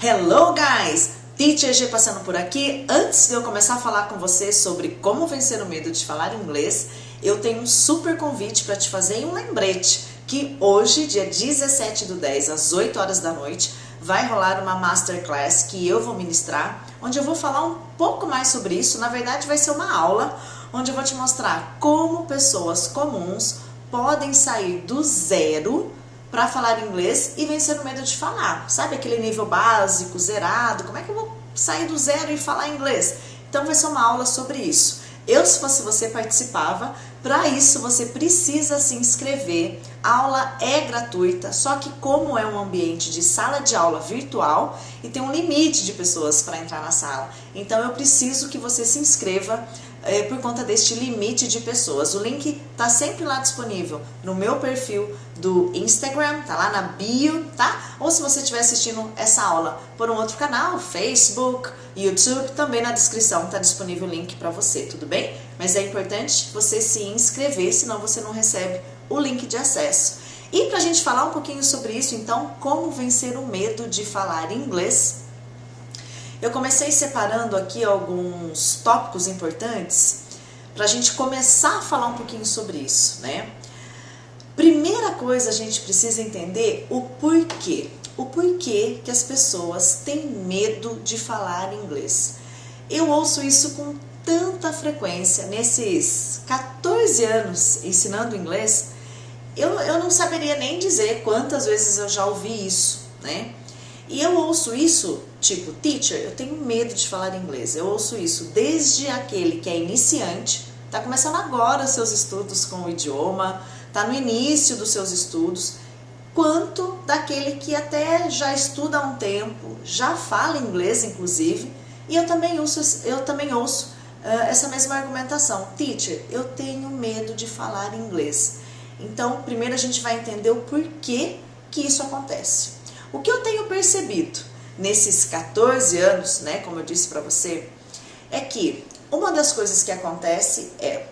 Hello guys! Teacher G passando por aqui. Antes de eu começar a falar com você sobre como vencer o medo de falar inglês, eu tenho um super convite para te fazer e um lembrete que hoje, dia 17/10, às 8 horas da noite, vai rolar uma Masterclass que eu vou ministrar, onde eu vou falar um pouco mais sobre isso. Na verdade, vai ser uma aula onde eu vou te mostrar como pessoas comuns podem sair do zero para falar inglês e vencer o medo de falar. Sabe aquele nível básico, zerado? Como é que eu vou sair do zero e falar inglês? Então vai ser uma aula sobre isso. Eu, se fosse você, participava. Para isso você precisa se inscrever. A aula é gratuita, só que como é um ambiente de sala de aula virtual e tem um limite de pessoas para entrar na sala, então eu preciso que você se inscreva por conta deste limite de pessoas. O link tá sempre lá disponível no meu perfil do Instagram, tá lá na bio, tá? Ou se você estiver assistindo essa aula por um outro canal, Facebook, YouTube, também na descrição tá disponível o link para você, tudo bem? Mas é importante você se inscrever, senão você não recebe o link de acesso. E pra gente falar um pouquinho sobre isso, então, como vencer o medo de falar inglês, eu comecei separando aqui alguns tópicos importantes para a gente começar a falar um pouquinho sobre isso, né? Primeira coisa, a gente precisa entender o porquê. O porquê que as pessoas têm medo de falar inglês. Eu ouço isso com tanta frequência. Nesses 14 anos ensinando inglês, eu não saberia nem dizer quantas vezes eu já ouvi isso, né? E eu ouço isso, tipo, teacher, eu tenho medo de falar inglês. Eu ouço isso desde aquele que é iniciante, está começando agora seus estudos com o idioma, está no início dos seus estudos, quanto daquele que até já estuda há um tempo, já fala inglês, inclusive, e eu também ouço essa mesma argumentação. Teacher, eu tenho medo de falar inglês. Então, primeiro a gente vai entender o porquê que isso acontece. O que eu tenho percebido nesses 14 anos, né, como eu disse para você, é que uma das coisas que acontece é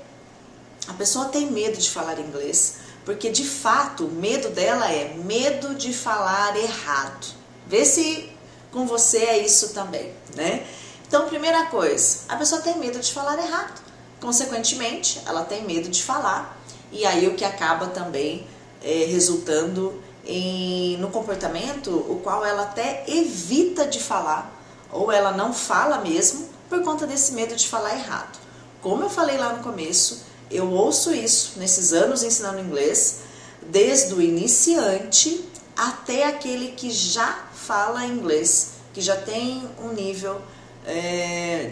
a pessoa tem medo de falar inglês, porque de fato o medo dela é medo de falar errado. Vê se com você é isso também, né? Então, primeira coisa, a pessoa tem medo de falar errado. Consequentemente, ela tem medo de falar, e aí o que acaba também resultando no comportamento o qual ela até evita de falar, ou ela não fala mesmo por conta desse medo de falar errado. Como eu falei lá no começo, eu ouço isso nesses anos ensinando inglês, desde o iniciante até aquele que já fala inglês, que já tem um nível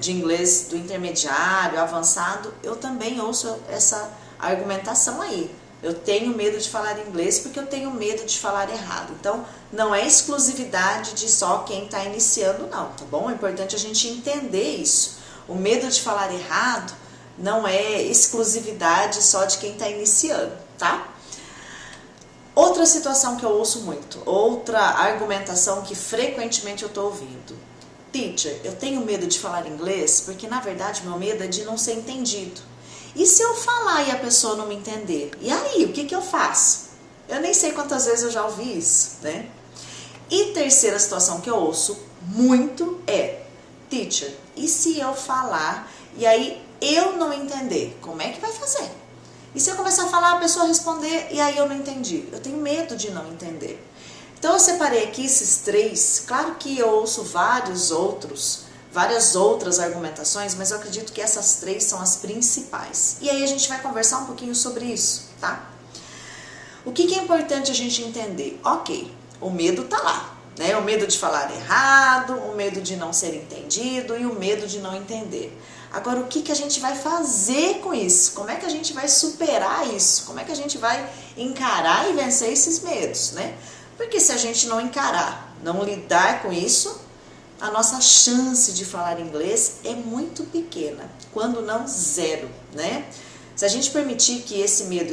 de inglês do intermediário, avançado. Eu também ouço essa argumentação aí. Eu tenho medo de falar inglês porque eu tenho medo de falar errado. Então, não é exclusividade de só quem está iniciando, não, tá bom? É importante a gente entender isso. O medo de falar errado não é exclusividade só de quem está iniciando, tá? Outra situação que eu ouço muito, outra argumentação que frequentemente eu estou ouvindo. Teacher, eu tenho medo de falar inglês porque, na verdade, meu medo é de não ser entendido. E se eu falar e a pessoa não me entender? E aí, o que eu faço? Eu nem sei quantas vezes eu já ouvi isso, né? E terceira situação que eu ouço muito é, teacher, e se eu falar e aí eu não entender? Como é que vai fazer? E se eu começar a falar, a pessoa responder e aí eu não entendi? Eu tenho medo de não entender. Então eu separei aqui esses três. Claro que eu ouço várias outras argumentações, mas eu acredito que essas três são as principais. E aí a gente vai conversar um pouquinho sobre isso, tá? O que é importante a gente entender? Ok, o medo tá lá, né? O medo de falar errado, o medo de não ser entendido e o medo de não entender. Agora, o que a gente vai fazer com isso? Como é que a gente vai superar isso? Como é que a gente vai encarar e vencer esses medos, né? Porque se a gente não encarar, não lidar com isso, a nossa chance de falar inglês é muito pequena, quando não zero, né? Se a gente permitir que esse medo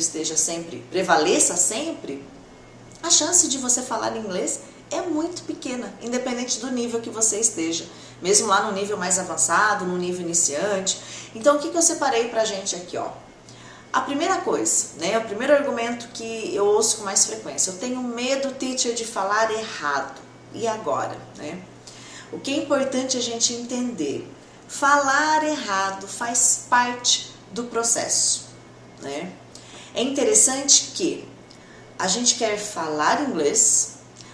prevaleça sempre, a chance de você falar inglês é muito pequena, independente do nível que você esteja, mesmo lá no nível mais avançado, no nível iniciante. Então, o que eu separei pra gente aqui, ó? A primeira coisa, né? O primeiro argumento que eu ouço com mais frequência, eu tenho medo, teacher, de falar errado. E agora, né? O que é importante a gente entender? Falar errado faz parte do processo, né? É interessante que a gente quer falar inglês,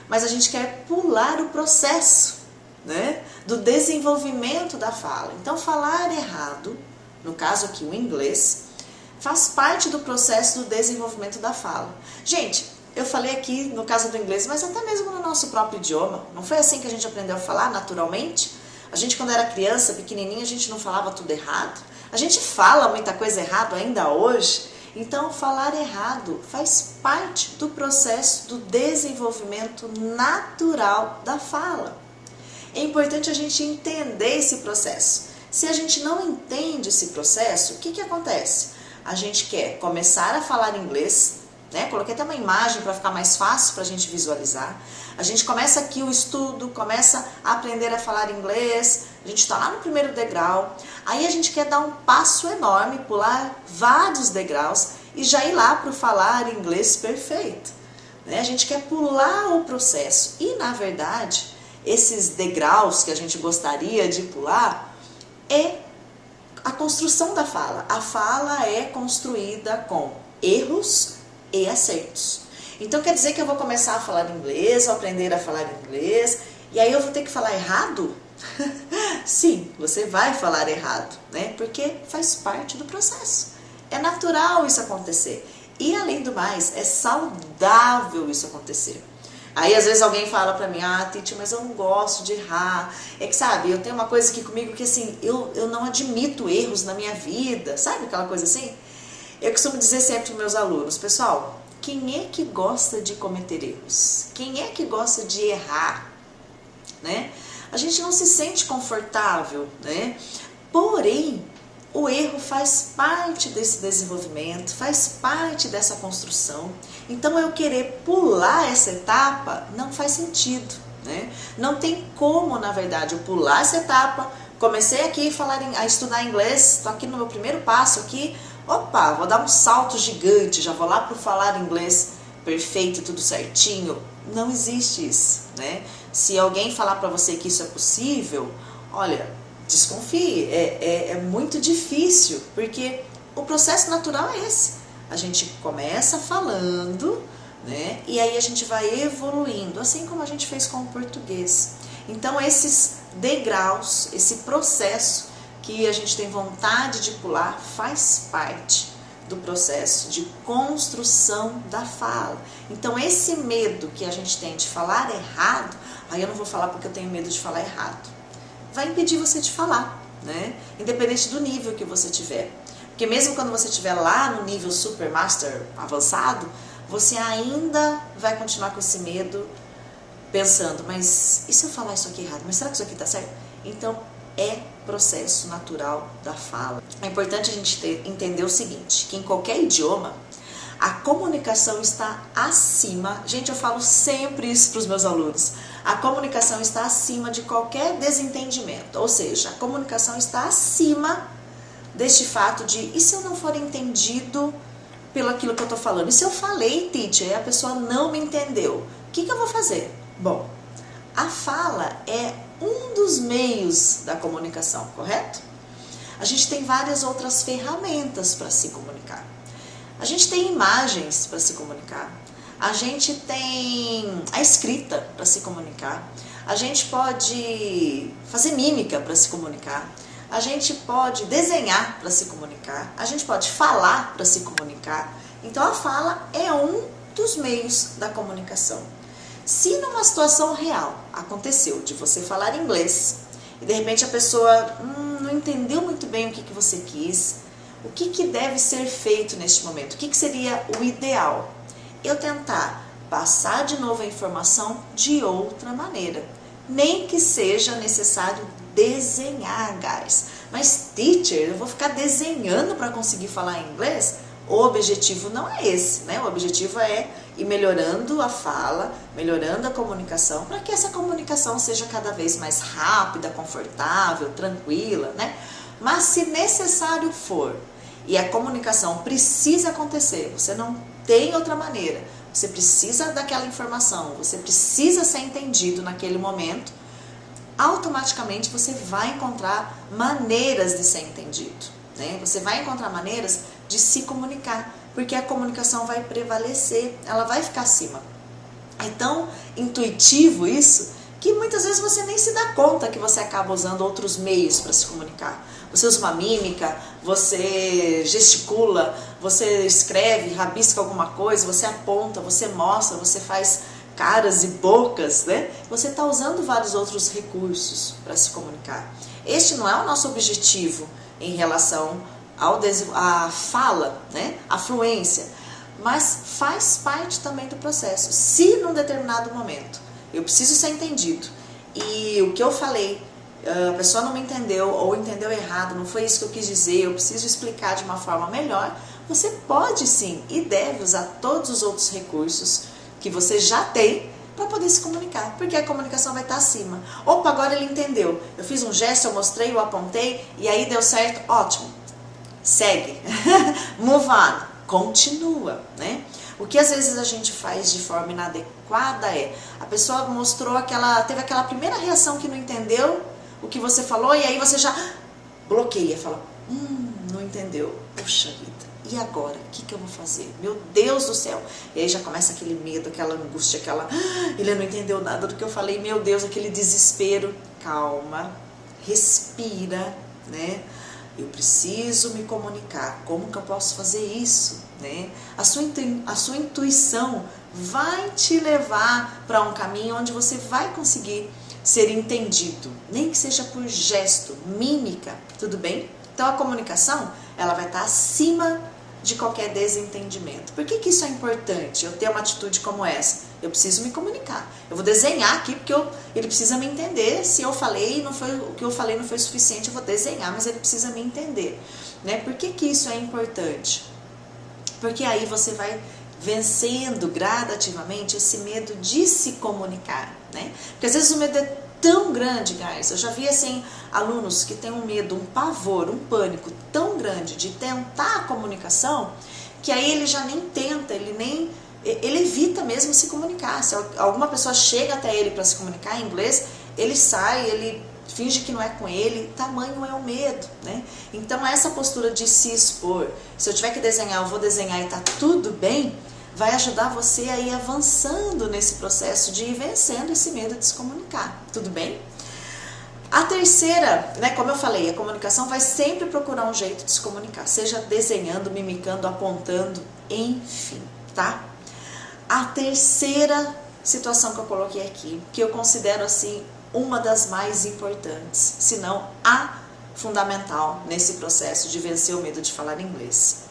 mas a gente quer pular o processo, né, do desenvolvimento da fala. Então, falar errado, no caso aqui o inglês, faz parte do processo do desenvolvimento da fala. Gente, eu falei aqui no caso do inglês, mas até mesmo no nosso próprio idioma. Não foi assim que a gente aprendeu a falar naturalmente? A gente, quando era criança, pequenininha, a gente não falava tudo errado. A gente fala muita coisa errada ainda hoje. Então, falar errado faz parte do processo do desenvolvimento natural da fala. É importante a gente entender esse processo. Se a gente não entende esse processo, o que acontece? A gente quer começar a falar inglês, né? Coloquei até uma imagem para ficar mais fácil para a gente visualizar. A gente começa aqui o estudo, começa a aprender a falar inglês, a gente está lá no primeiro degrau, aí a gente quer dar um passo enorme, pular vários degraus e já ir lá para o falar inglês perfeito, né? A gente quer pular o processo e, na verdade, esses degraus que a gente gostaria de pular é a construção da fala. A fala é construída com erros e acertos. Então quer dizer que eu vou começar a falar inglês, vou aprender a falar inglês, e aí eu vou ter que falar errado? Sim, você vai falar errado, né? Porque faz parte do processo. É natural isso acontecer. E além do mais, é saudável isso acontecer. Aí às vezes alguém fala pra mim, Titi, mas eu não gosto de errar. É que sabe, eu tenho uma coisa aqui comigo que assim, eu não admito erros na minha vida. Sabe aquela coisa assim? Eu costumo dizer sempre para meus alunos, pessoal, quem é que gosta de cometer erros? Quem é que gosta de errar? Né? A gente não se sente confortável, né? Porém, o erro faz parte desse desenvolvimento, faz parte dessa construção. Então, eu querer pular essa etapa não faz sentido, né? Não tem como, na verdade, eu pular essa etapa. Comecei aqui a estudar inglês, estou aqui no meu primeiro passo aqui. Opa, vou dar um salto gigante, já vou lá para falar inglês perfeito, tudo certinho. Não existe isso, né? Se alguém falar para você que isso é possível, olha, desconfie, é muito difícil, porque o processo natural é esse. A gente começa falando, né? E aí a gente vai evoluindo, assim como a gente fez com o português. Então esses degraus, esse processo que a gente tem vontade de pular, faz parte do processo de construção da fala. Então esse medo que a gente tem de falar errado, aí eu não vou falar porque eu tenho medo de falar errado, vai impedir você de falar, né? Independente do nível que você tiver. Porque mesmo quando você estiver lá no nível super master avançado, você ainda vai continuar com esse medo, pensando, mas e se eu falar isso aqui errado? Mas será que isso aqui tá certo? Então, é processo natural da fala. É importante a gente entender o seguinte, que em qualquer idioma, a comunicação está acima, gente, eu falo sempre isso para os meus alunos, a comunicação está acima de qualquer desentendimento, ou seja, a comunicação está acima deste fato de, e se eu não for entendido pelo aquilo que eu estou falando? E se eu falei, teacher, e a pessoa não me entendeu? O que eu vou fazer? Bom, a fala é um dos meios da comunicação, correto? A gente tem várias outras ferramentas para se comunicar. A gente tem imagens para se comunicar. A gente tem a escrita para se comunicar. A gente pode fazer mímica para se comunicar. A gente pode desenhar para se comunicar. A gente pode falar para se comunicar. Então a fala é um dos meios da comunicação. Se numa situação real aconteceu de você falar inglês e de repente a pessoa não entendeu muito bem o que você quis, o que deve ser feito neste momento? O que seria o ideal? Eu tentar passar de novo a informação de outra maneira. Nem que seja necessário desenhar, guys. Mas, teacher, eu vou ficar desenhando para conseguir falar inglês? O objetivo não é esse, né? O objetivo é ir melhorando a fala, melhorando a comunicação, para que essa comunicação seja cada vez mais rápida, confortável, tranquila, né? Mas se necessário for, e a comunicação precisa acontecer, você não tem outra maneira, você precisa daquela informação, você precisa ser entendido naquele momento, automaticamente você vai encontrar maneiras de ser entendido, né? Você vai encontrar maneiras de se comunicar, porque a comunicação vai prevalecer, ela vai ficar acima. É tão intuitivo isso que muitas vezes você nem se dá conta que você acaba usando outros meios para se comunicar. Você usa uma mímica, você gesticula, você escreve, rabisca alguma coisa, você aponta, você mostra, você faz caras e bocas, né? Você está usando vários outros recursos para se comunicar. Este não é o nosso objetivo em relação à fala, né? À fluência, mas faz parte também do processo. Se num determinado momento eu preciso ser entendido e o que eu falei, a pessoa não me entendeu ou entendeu errado, não foi isso que eu quis dizer, eu preciso explicar de uma forma melhor, você pode sim e deve usar todos os outros recursos que você já tem para poder se comunicar, porque a comunicação vai estar acima. Opa, agora ele entendeu, eu fiz um gesto, eu mostrei, eu apontei e aí deu certo, ótimo, segue, move on, continua, né? O que às vezes a gente faz de forma inadequada é, a pessoa mostrou teve aquela primeira reação que não entendeu o que você falou e aí você já bloqueia, fala, não entendeu, puxa vida, e agora? O que eu vou fazer? Meu Deus do céu! E aí já começa aquele medo, aquela angústia, ele não entendeu nada do que eu falei, meu Deus, aquele desespero. Calma, respira, né? Eu preciso me comunicar. Como que eu posso fazer isso? Né? A sua intuição vai te levar para um caminho onde você vai conseguir ser entendido, nem que seja por gesto, mímica, tudo bem? Então a comunicação, ela vai estar acima de qualquer desentendimento. Por que isso é importante? Eu ter uma atitude como essa? Eu preciso me comunicar. Eu vou desenhar aqui porque ele precisa me entender. Se eu falei, o que eu falei não foi suficiente, eu vou desenhar, mas ele precisa me entender. Né? Por que isso é importante? Porque aí você vai vencendo gradativamente esse medo de se comunicar. Né? Porque às vezes o medo é tão grande, guys. Eu já vi assim alunos que têm um medo, um pavor, um pânico tão grande de tentar a comunicação, que aí ele já nem tenta, ele evita mesmo se comunicar. Se alguma pessoa chega até ele para se comunicar em inglês, ele sai, ele finge que não é com ele, tamanho é o medo, né? Então essa postura de se expor, se eu tiver que desenhar, eu vou desenhar e tá tudo bem, vai ajudar você a ir avançando nesse processo de ir vencendo esse medo de se comunicar, tudo bem? A terceira, né, como eu falei, a comunicação vai sempre procurar um jeito de se comunicar, seja desenhando, mimicando, apontando, enfim, tá? A terceira situação que eu coloquei aqui, que eu considero assim uma das mais importantes, se não a fundamental nesse processo de vencer o medo de falar inglês.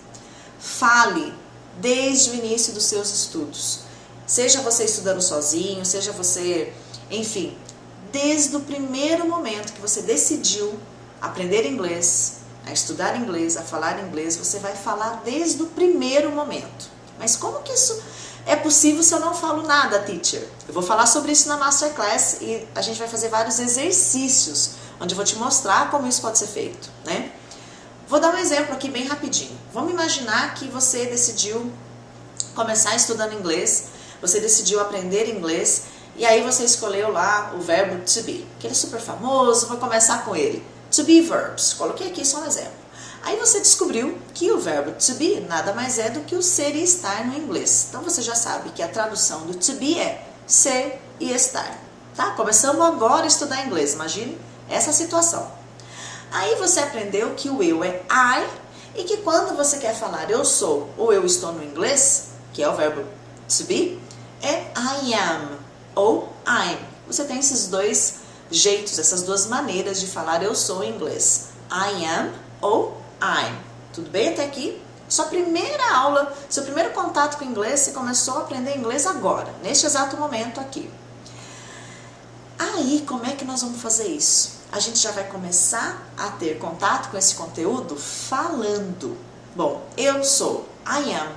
Fale desde o início dos seus estudos. Seja você estudando sozinho, seja você, enfim, desde o primeiro momento que você decidiu aprender inglês, a estudar inglês, a falar inglês, você vai falar desde o primeiro momento. Mas como que isso é possível se eu não falo nada, teacher? Eu vou falar sobre isso na Masterclass e a gente vai fazer vários exercícios, onde eu vou te mostrar como isso pode ser feito, né? Vou dar um exemplo aqui bem rapidinho. Vamos imaginar que você decidiu começar estudando inglês, você decidiu aprender inglês, e aí você escolheu lá o verbo to be, que ele é super famoso, vou começar com ele. To be verbs, coloquei aqui só um exemplo. Aí você descobriu que o verbo to be nada mais é do que o ser e estar no inglês. Então você já sabe que a tradução do to be é ser e estar. Tá? Começamos agora a estudar inglês, imagine essa situação. Aí você aprendeu que o eu é I e que quando você quer falar eu sou ou eu estou no inglês, que é o verbo to be, é I am ou I'm. Você tem esses dois jeitos, essas duas maneiras de falar eu sou em inglês. I am ou I'm. Tudo bem até aqui? Sua primeira aula, seu primeiro contato com inglês, você começou a aprender inglês agora, neste exato momento aqui. Aí, como é que nós vamos fazer isso? A gente já vai começar a ter contato com esse conteúdo falando. Bom, eu sou, I am,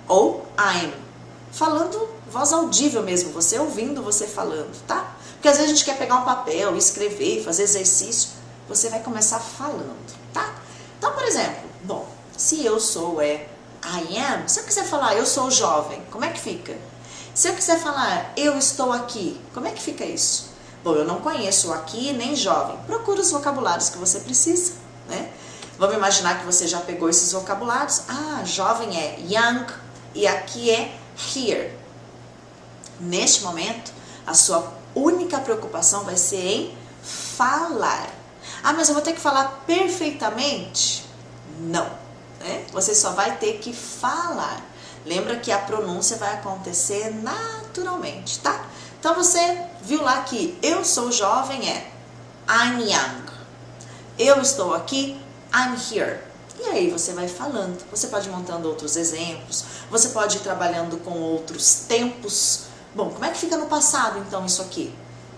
ou I'm. Falando voz audível mesmo, você ouvindo você falando, tá? Porque às vezes a gente quer pegar um papel, escrever, fazer exercício. Você vai começar falando, tá? Então, por exemplo, bom, se eu sou I am, se eu quiser falar eu sou jovem, como é que fica? Se eu quiser falar eu estou aqui, como é que fica isso? Bom, eu não conheço o aqui nem jovem. Procura os vocabulários que você precisa, né? Vamos imaginar que você já pegou esses vocabulários. Ah, jovem é young e aqui é here. Neste momento, a sua única preocupação vai ser em falar. Ah, mas eu vou ter que falar perfeitamente? Não, né? Você só vai ter que falar. Lembra que a pronúncia vai acontecer naturalmente, tá? Então você viu lá que eu sou jovem é I'm young. Eu estou aqui, I'm here. E aí você vai falando. Você pode ir montando outros exemplos. Você pode ir trabalhando com outros tempos. Bom, como é que fica no passado então isso aqui?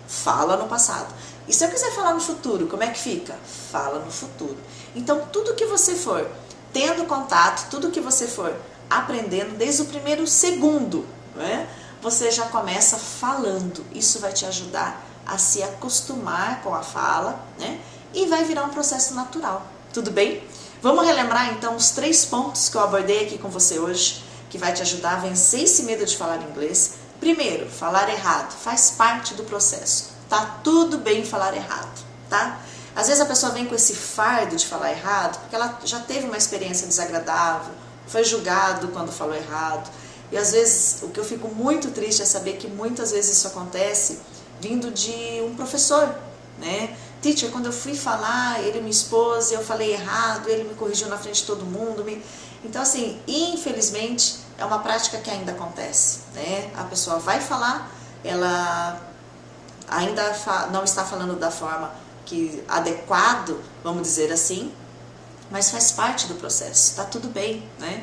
Fala no passado. E se eu quiser falar no futuro, como é que fica? Fala no futuro. Então tudo que você for tendo contato, tudo que você for aprendendo desde o primeiro segundo, né? Você já começa falando. Isso vai te ajudar a se acostumar com a fala, né? E vai virar um processo natural. Tudo bem? Vamos relembrar então os 3 pontos que eu abordei aqui com você hoje, que vai te ajudar a vencer esse medo de falar inglês. Primeiro, falar errado faz parte do processo. Tá tudo bem falar errado, tá? Às vezes a pessoa vem com esse fardo de falar errado, porque ela já teve uma experiência desagradável, foi julgado quando falou errado. E às vezes o que eu fico muito triste é saber que muitas vezes isso acontece vindo de um professor, né? Teacher, quando eu fui falar, ele me expôs, eu falei errado, ele me corrigiu na frente de todo mundo. Então assim, infelizmente é uma prática que ainda acontece, né? A pessoa vai falar, ela ainda não está falando da forma que adequado, vamos dizer assim, mas faz parte do processo, tá tudo bem, né?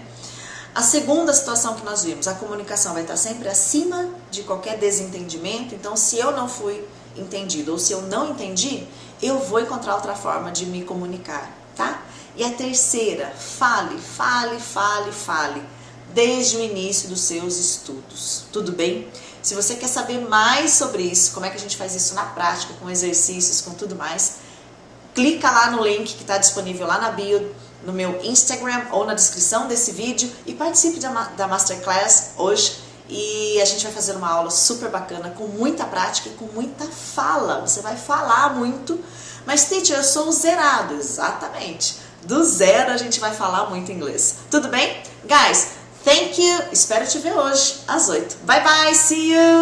A segunda situação que nós vimos, a comunicação vai estar sempre acima de qualquer desentendimento. Então, se eu não fui entendido ou se eu não entendi, eu vou encontrar outra forma de me comunicar, tá? E a terceira, fale, fale, fale, fale, desde o início dos seus estudos, tudo bem? Se você quer saber mais sobre isso, como é que a gente faz isso na prática, com exercícios, com tudo mais, clica lá no link que está disponível lá na bio, no meu Instagram ou na descrição desse vídeo e participe da Masterclass hoje e a gente vai fazer uma aula super bacana, com muita prática e com muita fala. Você vai falar muito, mas teacher, eu sou zerado. Exatamente, do zero a gente vai falar muito inglês. Tudo bem? Guys, thank you, espero te ver hoje às 8. Bye bye, see you!